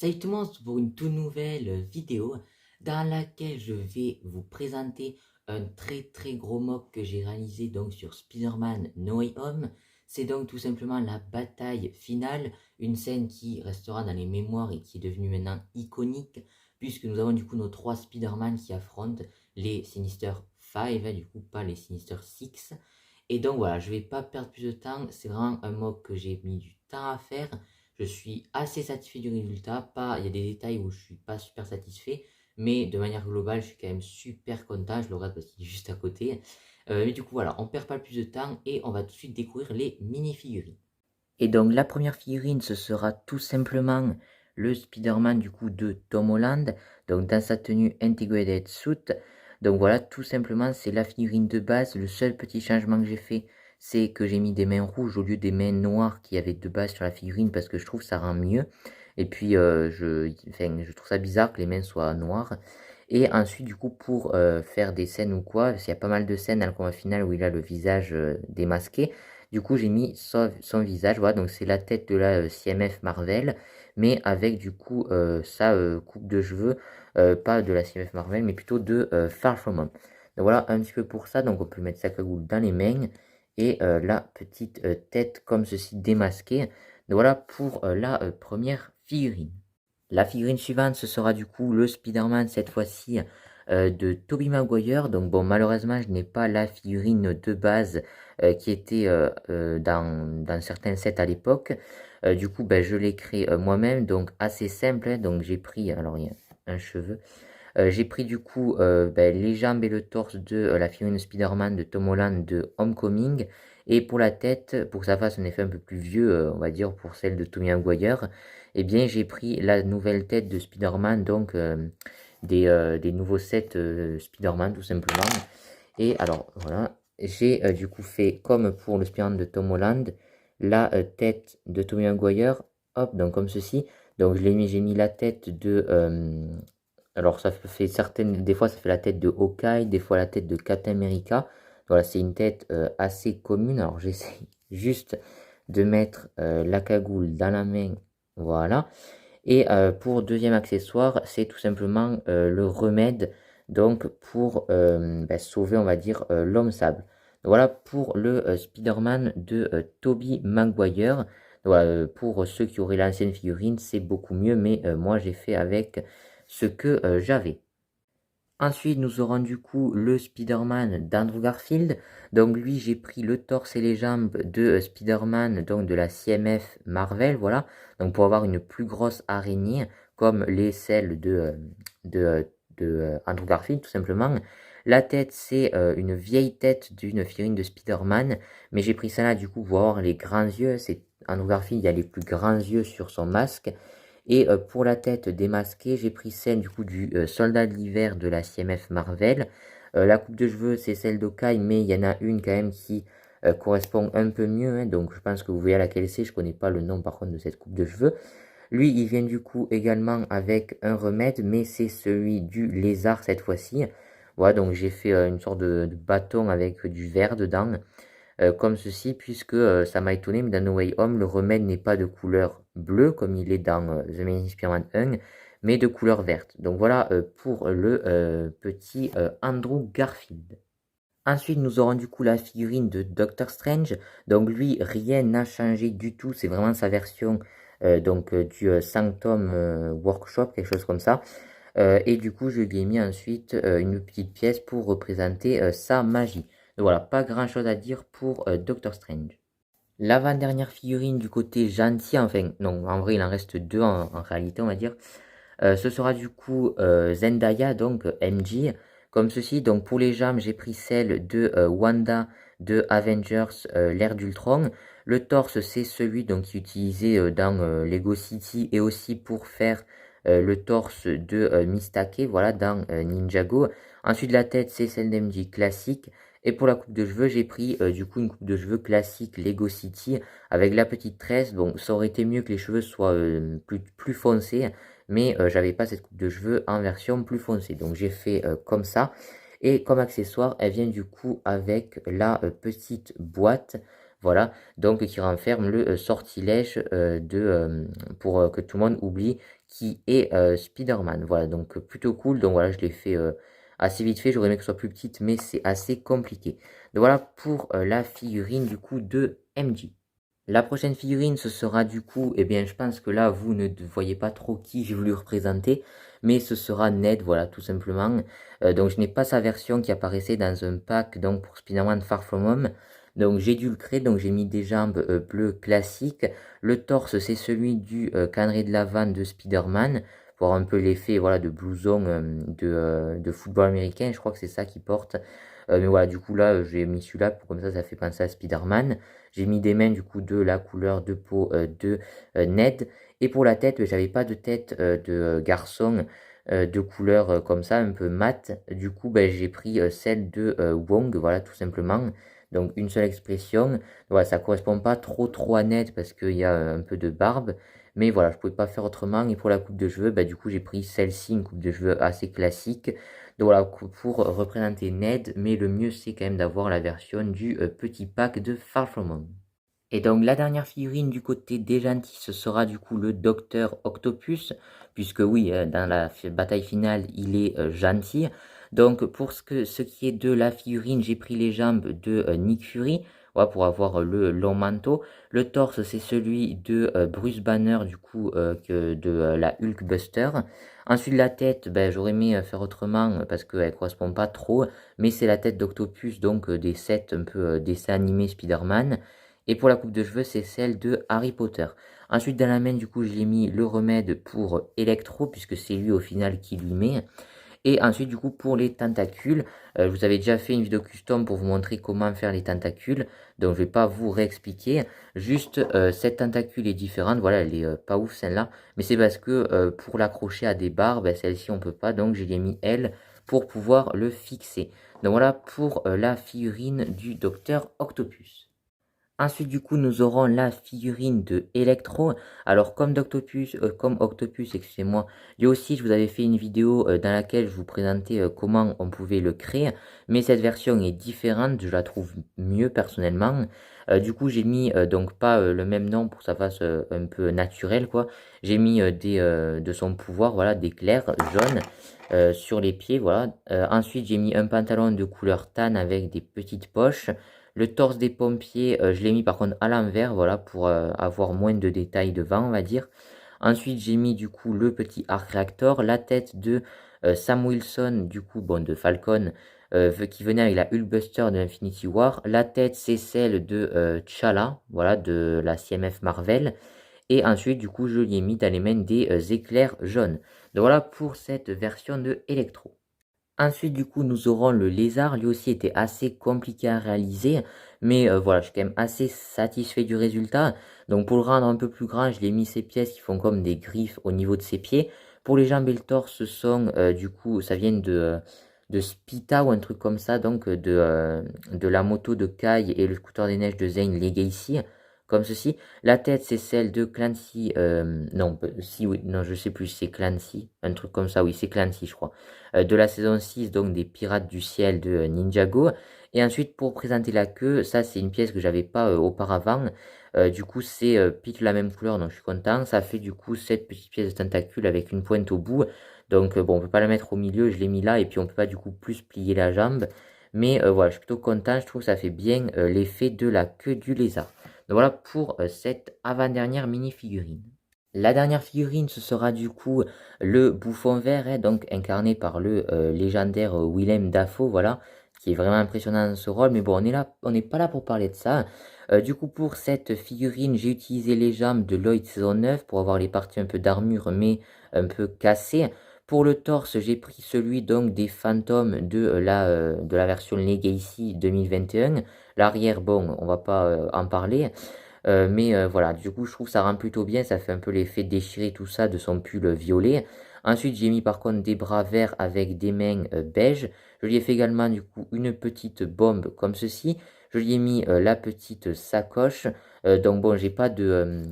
Salut tout le monde pour une toute nouvelle vidéo dans laquelle je vais vous présenter un très gros mock que j'ai réalisé donc sur Spider-Man No Way Home. C'est donc tout simplement la bataille finale, une scène qui restera dans les mémoires et qui est devenue maintenant iconique puisque nous avons du coup nos trois Spider-Man qui affrontent les Sinister 5, du coup pas les Sinister 6. Et donc voilà, je vais pas perdre plus de temps, c'est vraiment un mock que j'ai mis du temps à faire. Je suis assez satisfait du résultat, il y a des détails où je suis pas super satisfait, mais de manière globale, je suis quand même super content, je le regarde parce qu'il est juste à côté. Mais du coup voilà, on perd pas plus de temps et on va tout de suite découvrir les mini-figurines. Et donc la première figurine, ce sera tout simplement le Spider-Man du coup de Tom Holland, donc dans sa tenue Integrated Suit. Donc voilà, tout simplement c'est la figurine de base. Le seul petit changement que j'ai fait, c'est que j'ai mis des mains rouges au lieu des mains noires qu'il y avait de base sur la figurine parce que je trouve que ça rend mieux. Et puis je trouve ça bizarre que les mains soient noires. Et ensuite du coup pour faire des scènes ou quoi, parce qu'il y a pas mal de scènes dans le combat final où il a le visage démasqué. Du coup, j'ai mis son visage, voilà, donc c'est la tête de la CMF Marvel, mais avec du coup sa coupe de cheveux, pas de la CMF Marvel, mais plutôt de Far From Home. Donc voilà un petit peu pour ça, donc on peut mettre sa cagoule dans les mains, et la petite tête comme ceci démasquée. Donc voilà pour la première figurine. La figurine suivante, ce sera du coup le Spider-Man, cette fois-ci de Tobey Maguire. Donc bon, malheureusement, je n'ai pas la figurine de base qui était dans certains sets à l'époque. Du coup, ben, je l'ai créé moi-même, donc assez simple, hein. Donc j'ai pris, alors il y a un cheveu. J'ai pris du coup ben, les jambes et le torse de la figurine Spider-Man de Tom Holland de Homecoming. Et pour la tête, pour que ça fasse un effet un peu plus vieux, on va dire, pour celle de Tobey Maguire, eh bien j'ai pris la nouvelle tête de Spider-Man, donc des nouveaux sets Spider-Man tout simplement. Et alors voilà, j'ai du coup fait comme pour le Spider-Man de Tom Holland, la tête de Tobey Maguire, hop, donc comme ceci. Donc j'ai mis la tête de... alors ça fait certaines... Des fois ça fait la tête de Hawkeye, des fois la tête de Captain America. Voilà, c'est une tête assez commune. Alors j'essaie juste de mettre la cagoule dans la main. Voilà. Et pour deuxième accessoire, c'est tout simplement le remède, donc pour sauver, on va dire, l'homme sable. Voilà pour le Spider-Man de Tobey Maguire. Voilà, pour ceux qui auraient l'ancienne figurine, c'est beaucoup mieux, mais moi j'ai fait avec ce que j'avais. Ensuite, nous aurons du coup le Spider-Man d'Andrew Garfield. Donc lui, j'ai pris le torse et les jambes de Spider-Man, donc de la CMF Marvel, voilà. Donc pour avoir une plus grosse araignée, comme celles de Andrew Garfield, tout simplement. La tête, c'est une vieille tête d'une figurine de Spider-Man, mais j'ai pris ça là du coup pour avoir les grands yeux. C'est Andrew Garfield, il a les plus grands yeux sur son masque. Et pour la tête démasquée, j'ai pris celle du coup du soldat de l'hiver de la CMF Marvel. La coupe de cheveux, c'est celle d'Okai, mais il y en a une quand même qui correspond un peu mieux, hein. Donc je pense que vous voyez à laquelle c'est. Je connais pas le nom par contre de cette coupe de cheveux. Lui, il vient du coup également avec un remède, mais c'est celui du lézard cette fois-ci. Voilà, donc j'ai fait une sorte de bâton avec du verre dedans comme ceci, puisque ça m'a étonné, mais dans No Way Home, le remède n'est pas de couleur bleue, comme il est dans The Amazing Spider-Man 1, mais de couleur verte. Donc voilà pour le petit Andrew Garfield. Ensuite, nous aurons du coup la figurine de Doctor Strange. Donc lui, rien n'a changé du tout, c'est vraiment sa version du Sanctum Workshop, quelque chose comme ça. Et du coup, je lui ai mis ensuite une petite pièce pour représenter sa magie. Donc voilà, pas grand chose à dire pour Doctor Strange. L'avant-dernière figurine du côté gentil, enfin, non, en vrai, il en reste deux en réalité, on va dire. Ce sera du coup Zendaya, donc MJ, comme ceci. Donc pour les jambes, j'ai pris celle de Wanda de Avengers, l'ère d'Ultron. Le torse, c'est celui donc, qui est utilisé dans Lego City et aussi pour faire le torse de Mistake, voilà, dans Ninjago. Ensuite, la tête, c'est celle d'MJ classique. Et pour la coupe de cheveux, j'ai pris du coup une coupe de cheveux classique Lego City avec la petite tresse. Bon, ça aurait été mieux que les cheveux soient plus foncés, mais j'avais pas cette coupe de cheveux en version plus foncée. Donc j'ai fait comme ça. Et comme accessoire, elle vient du coup avec la petite boîte. voilà, donc qui renferme le sortilège pour que tout le monde oublie qui est Spider-Man. Voilà, donc plutôt cool. Donc voilà, je l'ai fait assez vite fait. J'aurais aimé que ce soit plus petite, mais c'est assez compliqué. Donc voilà pour la figurine du coup de MJ. La prochaine figurine, ce sera du coup, eh bien, je pense que là, vous ne voyez pas trop qui j'ai voulu représenter, mais ce sera Ned, voilà, tout simplement. Donc, je n'ai pas sa version qui apparaissait dans un pack, donc, pour Spider-Man Far From Home. Donc, j'ai dû le créer, donc j'ai mis des jambes bleues classiques. Le torse, c'est celui du cannery de lavande de Spider-Man, pour avoir un peu l'effet, voilà, de blouson de football américain, je crois que c'est ça qu'il porte. Mais voilà, du coup, là, j'ai mis celui-là, pour comme ça fait penser à Spider-Man. J'ai mis des mains du coup de la couleur de peau de Ned. Et pour la tête, j'avais pas de tête de garçon de couleur comme ça, un peu mat. Du coup, j'ai pris celle de Wong, voilà, tout simplement. Donc une seule expression. Voilà, ça correspond pas trop à Ned parce qu'il y a un peu de barbe. Mais voilà, je pouvais pas faire autrement. Et pour la coupe de cheveux, du coup, j'ai pris celle-ci, une coupe de cheveux assez classique. Donc voilà, pour représenter Ned, mais le mieux c'est quand même d'avoir la version du petit pack de Far From Home. Et donc la dernière figurine du côté des gentils, ce sera du coup le Docteur Octopus, puisque oui, dans la bataille finale, il est gentil. Donc pour ce qui est de la figurine, j'ai pris les jambes de Nick Fury, voilà, pour avoir le long manteau. Le torse, c'est celui de Bruce Banner, du coup, de la Hulkbuster. Ensuite, la tête, j'aurais aimé faire autrement parce qu'elle ne correspond pas trop, mais c'est la tête d'Octopus, donc des sets un peu dessin animé Spider-Man. Et pour la coupe de cheveux, c'est celle de Harry Potter. Ensuite, dans la main, du coup, j'ai mis le remède pour Electro, puisque c'est lui au final qui lui met. Et ensuite, du coup, pour les tentacules, je vous avais déjà fait une vidéo custom pour vous montrer comment faire les tentacules. Donc, je ne vais pas vous réexpliquer. Juste, cette tentacule est différente. Voilà, elle est pas ouf celle-là. Mais c'est parce que pour l'accrocher à des barres, celle-ci, on peut pas. Donc, j'ai mis elle pour pouvoir le fixer. Donc, voilà pour la figurine du Docteur Octopus. Ensuite, du coup, nous aurons la figurine de Electro. Alors, comme Octopus, excusez-moi, lui aussi, je vous avais fait une vidéo dans laquelle je vous présentais comment on pouvait le créer. Mais cette version est différente, je la trouve mieux personnellement. Du coup, j'ai mis donc pas le même nom pour que ça fasse un peu naturel, quoi. J'ai mis de son pouvoir, voilà, d'éclairs jaunes sur les pieds, voilà. Ensuite, j'ai mis un pantalon de couleur tan avec des petites poches. Le torse des pompiers, je l'ai mis par contre à l'envers, voilà, pour avoir moins de détails devant, on va dire. Ensuite, j'ai mis du coup le petit arc reactor, la tête de Sam Wilson, du coup, bon, de Falcon, qui venait avec la Hulkbuster de Infinity War. La tête, c'est celle de T'Challa, voilà, de la CMF Marvel. Et ensuite, du coup, je lui ai mis dans les mains des éclairs jaunes. Donc voilà pour cette version de Electro. Ensuite, du coup, nous aurons le lézard. Lui aussi était assez compliqué à réaliser. Mais voilà, je suis quand même assez satisfait du résultat. Donc pour le rendre un peu plus grand, je l'ai mis ces pièces qui font comme des griffes au niveau de ses pieds. Pour les jambes et le torse, ce sont du coup, ça vient de Spita ou un truc comme ça. Donc de la moto de Kai et le scooter des neiges de Zane Legacy. Comme ceci. La tête, c'est celle de Clancy. Non, si, oui, non, je sais plus, c'est Clancy. Un truc comme ça, oui, c'est Clancy, je crois de la saison 6, donc des Pirates du Ciel de Ninjago. Et ensuite, pour présenter la queue, ça c'est une pièce que j'avais pas auparavant. Du coup, c'est pile la même couleur, donc je suis content. Ça fait du coup cette petite pièce de tentacule avec une pointe au bout. Donc bon, on peut pas la mettre au milieu, je l'ai mis là, et puis on peut pas du coup plus plier la jambe. Mais voilà, je suis plutôt content, je trouve que ça fait bien l'effet de la queue du lézard. Donc voilà pour cette avant-dernière mini-figurine. La dernière figurine, ce sera du coup le bouffon vert, donc incarné par le légendaire Willem Dafoe, voilà, qui est vraiment impressionnant dans ce rôle. Mais bon, on n'est pas là pour parler de ça. Du coup, pour cette figurine, j'ai utilisé les jambes de Lloyd saison 9 pour avoir les parties un peu d'armure, mais un peu cassées. Pour le torse, j'ai pris celui donc des fantômes de la version Legacy 2021. L'arrière, bon, on va pas en parler. Mais voilà, du coup, je trouve que ça rend plutôt bien. Ça fait un peu l'effet déchiré, tout ça, de son pull violet. Ensuite, j'ai mis par contre des bras verts avec des mains beige. Je lui ai fait également, du coup, une petite bombe comme ceci. Je lui ai mis la petite sacoche. Donc bon, j'ai pas de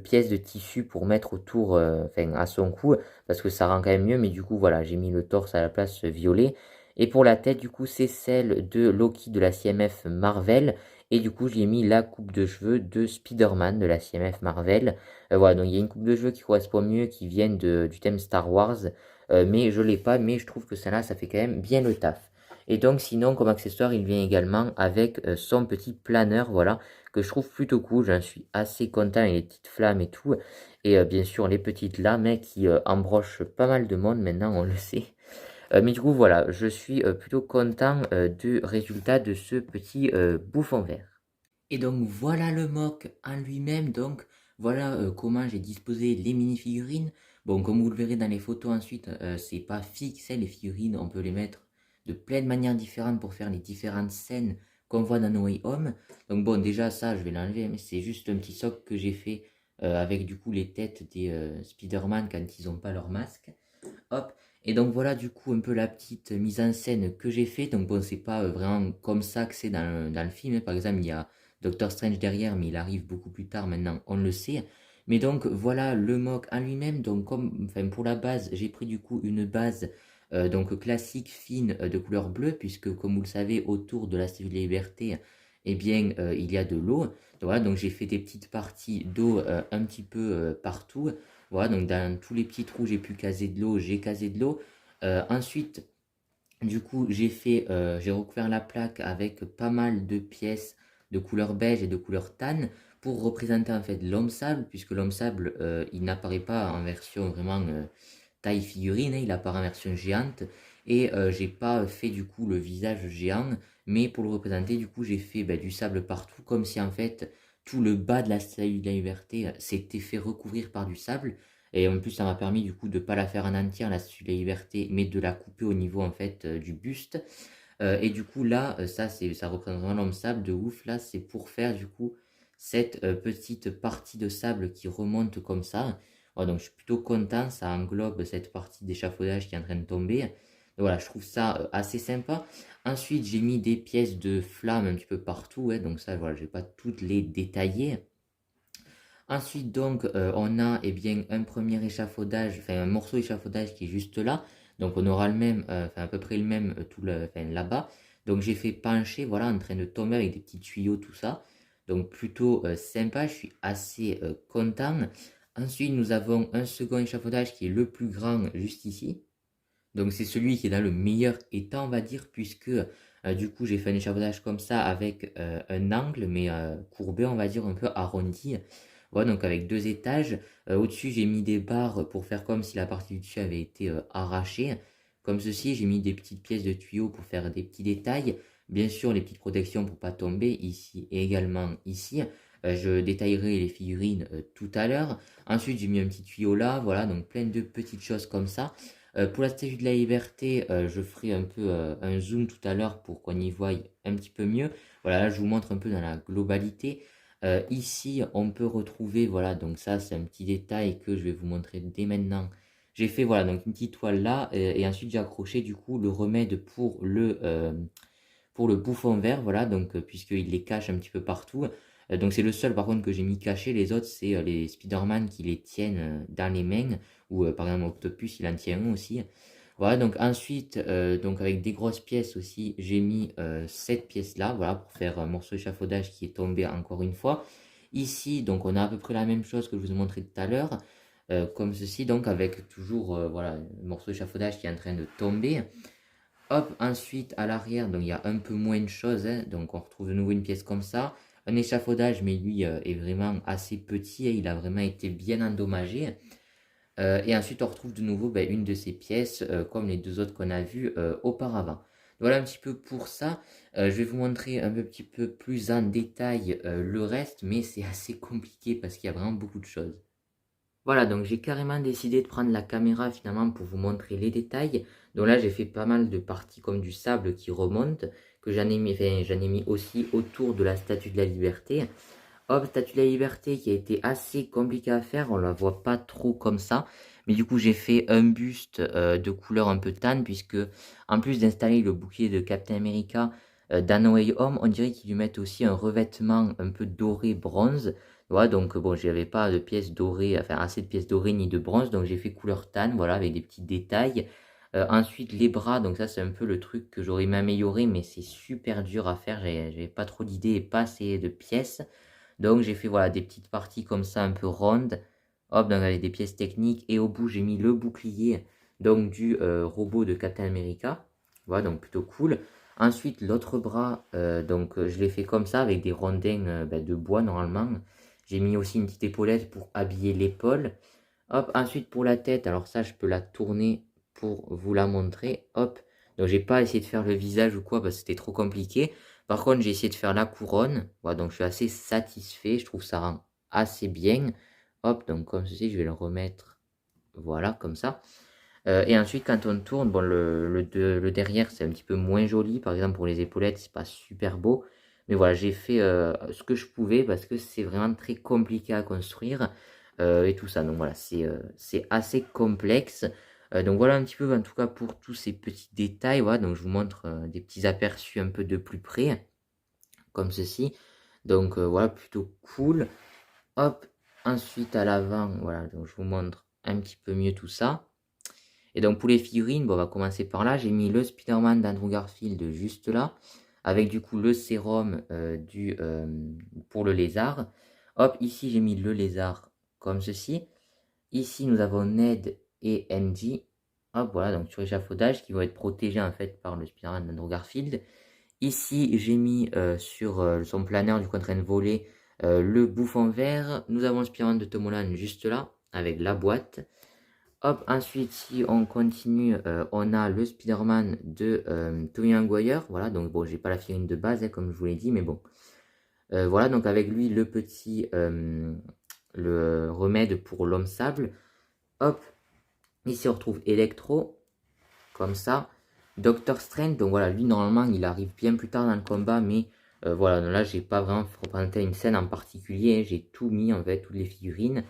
pièces de tissu pour mettre autour, enfin à son cou, parce que ça rend quand même mieux. Mais du coup, voilà, j'ai mis le torse à la place violet. Et pour la tête, du coup, c'est celle de Loki de la CMF Marvel. Et du coup, j'ai mis la coupe de cheveux de Spider-Man de la CMF Marvel. Voilà, donc il y a une coupe de cheveux qui correspond mieux, qui vient du thème Star Wars. Mais je l'ai pas, mais je trouve que celle-là, ça fait quand même bien le taf. Et donc sinon, comme accessoire, il vient également avec son petit planeur, voilà, que je trouve plutôt cool. J'en suis assez content avec les petites flammes et tout. Et bien sûr, les petites lames qui embrochent pas mal de monde maintenant, on le sait. Mais du coup, voilà, je suis plutôt content du résultat de ce petit bouffon vert. Et donc, voilà le mock en lui-même. Donc, voilà comment j'ai disposé les mini-figurines. Bon, comme vous le verrez dans les photos ensuite, c'est pas fixe, hein, les figurines, on peut les mettre de plein de manières différentes pour faire les différentes scènes qu'on voit dans No Way Home. Donc bon, déjà ça, je vais l'enlever, mais c'est juste un petit socle que j'ai fait avec du coup les têtes des Spider-Man quand ils n'ont pas leur masque. Hop. Et donc voilà du coup un peu la petite mise en scène que j'ai fait. Donc bon, c'est pas vraiment comme ça que c'est dans le film, hein. Par exemple, il y a Doctor Strange derrière, mais il arrive beaucoup plus tard maintenant, on le sait. Mais donc voilà le mock en lui-même. Donc comme, enfin, pour la base, j'ai pris du coup une base donc classique fine de couleur bleue, puisque comme vous le savez, autour de la Statue de la Liberté, eh bien il y a de l'eau. Donc voilà, donc j'ai fait des petites parties d'eau un petit peu partout. Voilà, donc dans tous les petits trous, j'ai pu caser de l'eau, j'ai casé de l'eau. Ensuite, du coup, j'ai recouvert la plaque avec pas mal de pièces de couleur beige et de couleur tan pour représenter en fait l'homme sable, puisque l'homme sable, il n'apparaît pas en version vraiment taille figurine, hein, il apparaît en version géante. Et j'ai pas fait du coup le visage géant, mais pour le représenter, du coup, j'ai fait du sable partout, comme si en fait tout le bas de la Statue de la Liberté s'était fait recouvrir par du sable. Et en plus, ça m'a permis du coup de ne pas la faire en entière, la Statue de la Liberté, mais de la couper au niveau en fait du buste. Et du coup là, ça représente vraiment l'homme sable de ouf. Là, c'est pour faire du coup cette petite partie de sable qui remonte comme ça. Voilà, donc je suis plutôt content, ça englobe cette partie d'échafaudage qui est en train de tomber. Donc voilà, je trouve ça assez sympa. Ensuite, j'ai mis des pièces de flammes un petit peu partout, hein, donc ça, voilà, je vais pas toutes les détailler. Ensuite, donc, on a eh bien, un premier échafaudage, enfin un morceau d'échafaudage qui est juste là. Donc, on aura le même, enfin à peu près le même enfin, là-bas. Donc, j'ai fait pencher, voilà, en train de tomber avec des petits tuyaux, tout ça. Donc, plutôt sympa, je suis assez content. Ensuite, nous avons un second échafaudage qui est le plus grand juste ici. Donc, c'est celui qui est dans le meilleur état, on va dire, puisque du coup, j'ai fait un échafaudage comme ça avec un angle, mais courbé, on va dire, un peu arrondi. Voilà, donc avec deux étages. Au-dessus, j'ai mis des barres pour faire comme si la partie du dessus avait été arrachée. Comme ceci, j'ai mis des petites pièces de tuyaux pour faire des petits détails. Bien sûr, les petites protections pour pas tomber ici et également ici. Je détaillerai les figurines tout à l'heure. Ensuite, j'ai mis un petit tuyau là. Voilà, donc plein de petites choses comme ça. Pour la Statue de la Liberté, je ferai un peu un zoom tout à l'heure pour qu'on y voie un petit peu mieux. Voilà, là, je vous montre un peu dans la globalité. Ici, on peut retrouver, voilà, donc ça, c'est un petit détail que je vais vous montrer dès maintenant. J'ai fait, voilà, donc une petite toile là, et ensuite j'ai accroché, du coup, le remède pour le bouffon vert, voilà, donc puisqu'il les cache un petit peu partout. Donc c'est le seul, par contre, que j'ai mis caché. Les autres, c'est les Spider-Man qui les tiennent dans les mains, ou par exemple Octopus, il en tient un aussi. Voilà, donc ensuite, donc avec des grosses pièces aussi, j'ai mis cette pièce-là, voilà, pour faire un morceau d'échafaudage qui est tombé encore une fois. Ici, donc on a à peu près la même chose que je vous ai montré tout à l'heure, comme ceci, donc avec toujours, voilà, un morceau d'échafaudage qui est en train de tomber. Hop, ensuite à l'arrière, donc il y a un peu moins de choses, hein, donc on retrouve de nouveau une pièce comme ça. Un échafaudage, mais lui est vraiment assez petit, hein, il a vraiment été bien endommagé. Et ensuite, on retrouve de nouveau une de ces pièces, comme les deux autres qu'on a vues auparavant. Voilà un petit peu pour ça. Je vais vous montrer un petit peu plus en détail le reste, mais c'est assez compliqué parce qu'il y a vraiment beaucoup de choses. Voilà, donc j'ai carrément décidé de prendre la caméra finalement pour vous montrer les détails. Donc là, j'ai fait pas mal de parties comme du sable qui remonte, que j'en ai mis aussi autour de la Statue de la Liberté. Hop, Statue de la Liberté qui a été assez compliqué à faire, on la voit pas trop comme ça. Mais du coup, j'ai fait un buste de couleur un peu tan, puisque en plus d'installer le bouclier de Captain America dans No Way Home, on dirait qu'ils lui mettent aussi un revêtement un peu doré bronze. Voilà, donc bon, j'avais pas de pièces dorées, enfin assez de pièces dorées ni de bronze, donc j'ai fait couleur tan, voilà, avec des petits détails. Ensuite les bras, donc ça c'est un peu le truc que j'aurais aimé améliorer, mais c'est super dur à faire, j'avais pas trop d'idées et pas assez de pièces. Donc j'ai fait voilà des petites parties comme ça un peu rondes, hop, donc avec des pièces techniques, et au bout j'ai mis le bouclier donc du robot de Captain America, voilà, donc plutôt cool. Ensuite l'autre bras, je l'ai fait comme ça avec des rondins de bois normalement. J'ai mis aussi une petite épaulette pour habiller l'épaule. Hop, ensuite pour la tête, alors ça je peux la tourner pour vous la montrer. Hop, donc j'ai pas essayé de faire le visage ou quoi parce que c'était trop compliqué. Par contre j'ai essayé de faire la couronne. Voilà, donc je suis assez satisfait, je trouve que ça rend assez bien. Hop, donc comme ceci, je vais le remettre, voilà, comme ça. Et ensuite quand on tourne, bon le derrière c'est un petit peu moins joli. Par exemple pour les épaulettes c'est pas super beau. Mais voilà, j'ai fait ce que je pouvais parce que c'est vraiment très compliqué à construire. Et tout ça, donc voilà, c'est assez complexe. Donc voilà un petit peu en tout cas pour tous ces petits détails. Voilà, donc je vous montre des petits aperçus un peu de plus près, comme ceci. Donc voilà, plutôt cool. Hop, ensuite à l'avant, voilà, donc je vous montre un petit peu mieux tout ça. Et donc pour les figurines, bon, on va commencer par là. J'ai mis le Spider-Man d'Andrew Garfield juste là, avec du coup le sérum pour le lézard. Hop, ici j'ai mis le lézard comme ceci. Ici nous avons Ned et MJ. Hop, voilà, donc sur l'échafaudage qui vont être protégés en fait par le Spider-Man d'Andrew Garfield. Ici j'ai mis sur son planeur du coup en train de voler le bouffon vert. Nous avons le Spider-Man de Tom Holland juste là, avec la boîte. Hop, ensuite, si on continue, on a le Spider-Man de Tobey Maguire. Voilà, donc bon, j'ai pas la figurine de base, hein, comme je vous l'ai dit, mais bon. Voilà, donc avec lui, le petit le remède pour l'homme sable. Hop, ici on retrouve Electro, comme ça. Doctor Strange, donc voilà, lui normalement il arrive bien plus tard dans le combat, mais voilà, donc là j'ai pas vraiment représenté une scène en particulier, hein, j'ai tout mis en fait, toutes les figurines.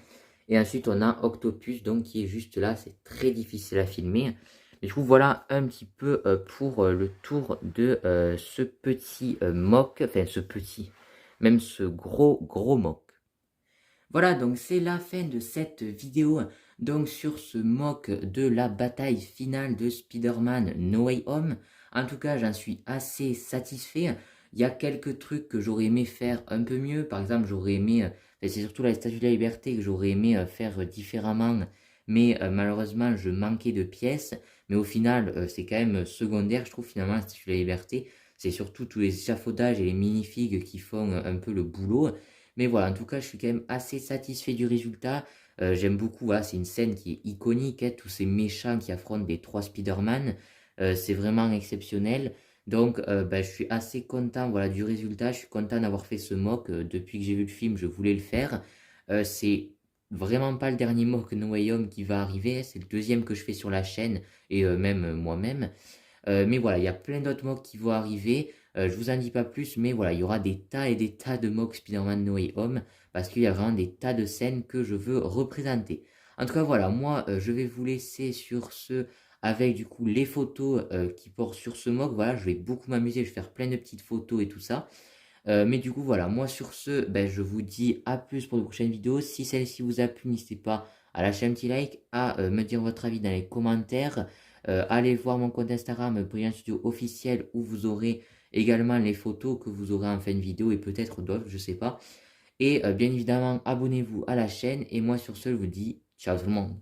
Et ensuite, on a Octopus, donc qui est juste là. C'est très difficile à filmer. Mais du coup, voilà un petit peu pour le tour de ce petit mock. Enfin, ce petit, même ce gros mock. Voilà, donc c'est la fin de cette vidéo. Donc sur ce mock de la bataille finale de Spider-Man No Way Home. En tout cas, j'en suis assez satisfait. Il y a quelques trucs que j'aurais aimé faire un peu mieux. Par exemple, j'aurais aimé, c'est surtout la Statue de la Liberté que j'aurais aimé faire différemment. Mais malheureusement, je manquais de pièces. Mais au final, c'est quand même secondaire, je trouve, finalement, la Statue de la Liberté. C'est surtout tous les échafaudages et les minifigs qui font un peu le boulot. Mais voilà, en tout cas, je suis quand même assez satisfait du résultat. J'aime beaucoup, voilà, c'est une scène qui est iconique, hein, tous ces méchants qui affrontent les 3 Spider-Man. C'est vraiment exceptionnel. Donc, je suis assez content, voilà, du résultat. Je suis content d'avoir fait ce mock. Depuis que j'ai vu le film, je voulais le faire. C'est vraiment pas le dernier mock No Way Home qui va arriver. C'est le deuxième que je fais sur la chaîne et même moi-même. Mais voilà, il y a plein d'autres mocks qui vont arriver. Je vous en dis pas plus, mais voilà, il y aura des tas et des tas de mocks Spider-Man No Way Home, parce qu'il y a vraiment des tas de scènes que je veux représenter. En tout cas, voilà, moi, je vais vous laisser sur ce, avec du coup les photos qui portent sur ce mock. Voilà, je vais beaucoup m'amuser, je vais faire plein de petites photos et tout ça. Mais du coup, voilà, moi sur ce, je vous dis à plus pour de prochaines vidéos. Si celle-ci vous a plu, n'hésitez pas à lâcher un petit like, à me dire votre avis dans les commentaires. Allez voir mon compte Instagram, Brilliant Studio officiel, où vous aurez également les photos que vous aurez en fin de vidéo et peut-être d'autres, je sais pas. Et bien évidemment, abonnez-vous à la chaîne. Et moi sur ce, je vous dis ciao tout le monde.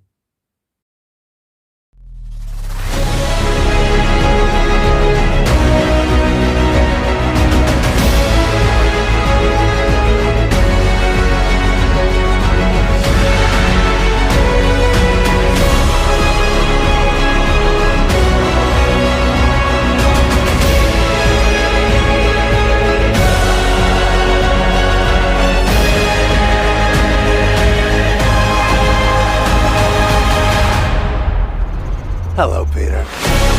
Hello, Peter.